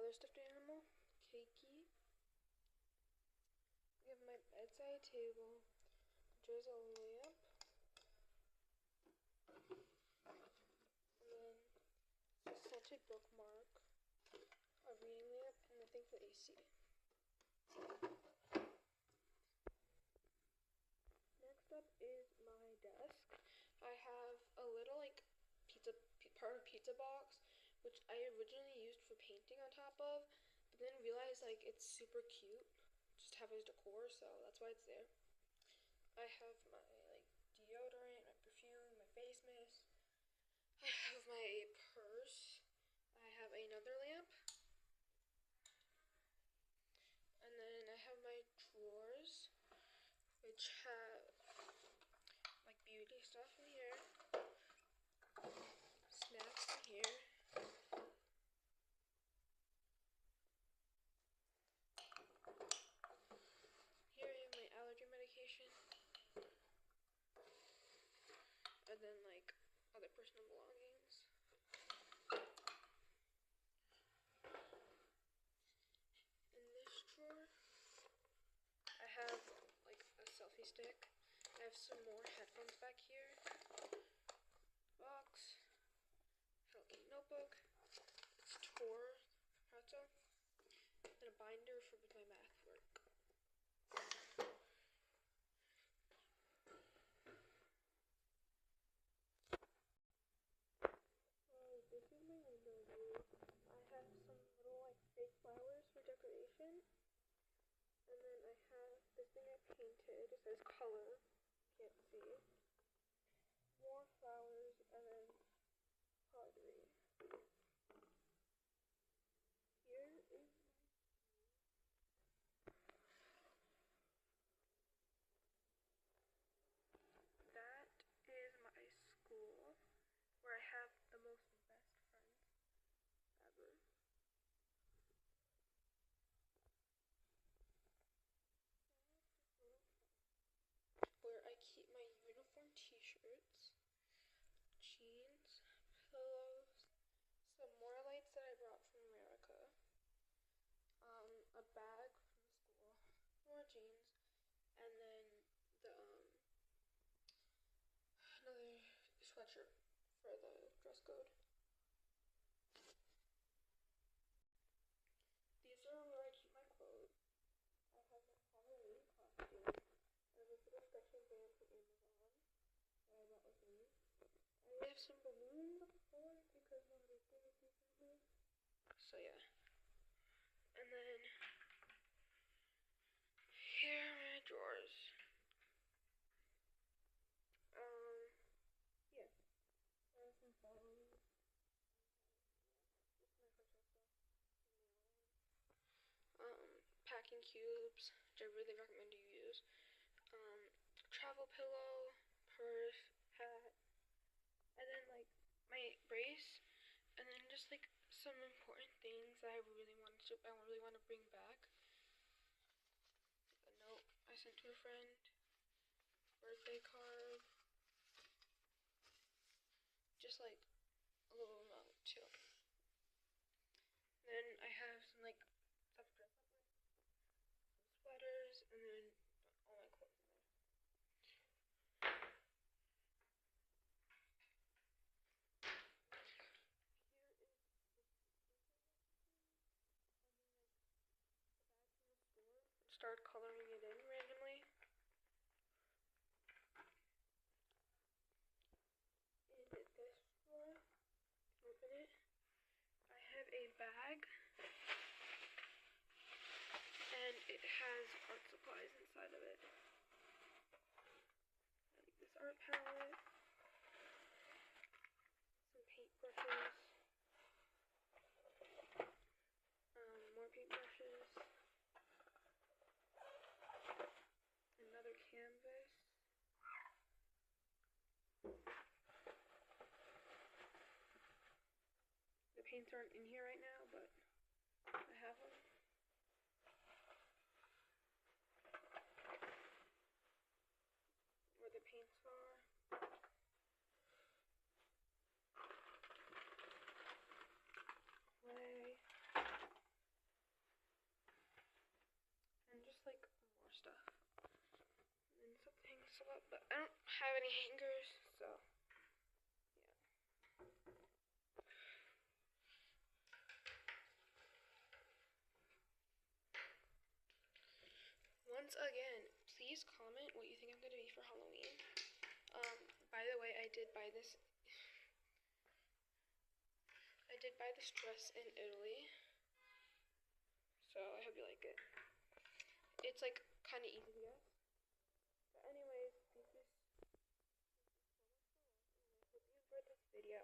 other stuffed animal, Cakey. We have my bedside table. There's a lamp. And then a scented bookmark, a reading lamp, and the thing for the AC. Next up is my desk. I have a little part of pizza box, which I originally used for painting on top of, but then realized like it's super cute, just have it as decor, so that's why it's there. I have my deodorant, my perfume, my face mist. I have my purse. I have another lamp. And then I have my drawers, which have like beauty stuff in here, snacks in here. Here I have my allergy medication. And then like other personal belongings. In this drawer, I have like a selfie stick. I have some more headphones back here. Box. Hello Kitty notebook. It's Tor pretzel. And a binder for my math work. This is my window view. I have some little like fake flowers for decoration. And then I have this thing I painted. It says color. Can't see. More flowers and then pottery. Here is that is my school, where I have the most best friends ever. Where I keep my uniform t-shirts, jeans, pillows, some more lights that I brought from America, a bag from school, more jeans, and then another sweatshirt for the dress code. These are where I keep my clothes. I have my Halloween costume. I have this little stretching band from Amazon that I brought with me. I have some balloons on the floor because one of the things recently. So yeah. And then here are my drawers. Yeah. I have some phones. Packing cubes, which I really recommend you use. Travel pillow, purse, hat, and then like my brace, and then just like some important things that I really want to bring back. A note I sent to a friend, birthday card, just like a little note too. Then I have some like stuff to dress up with, some sweaters, and then all my clothes in there. Start coloring it in randomly. In this drawer, open it. I have a bag, and it has art supplies inside of it. Like this art palette, some paintbrushes, more paintbrushes, another canvas. The paints aren't in here right now, but I have them. Where the paints are. Clay. stuff up, but I don't have any hangers, so yeah. Once again, please comment what you think I'm gonna be for Halloween. By the way, I did buy this dress in Italy, so I hope you like it. It's like kind of easy to guess. But anyways, thank you so much for watching, and I hope you enjoyed this video.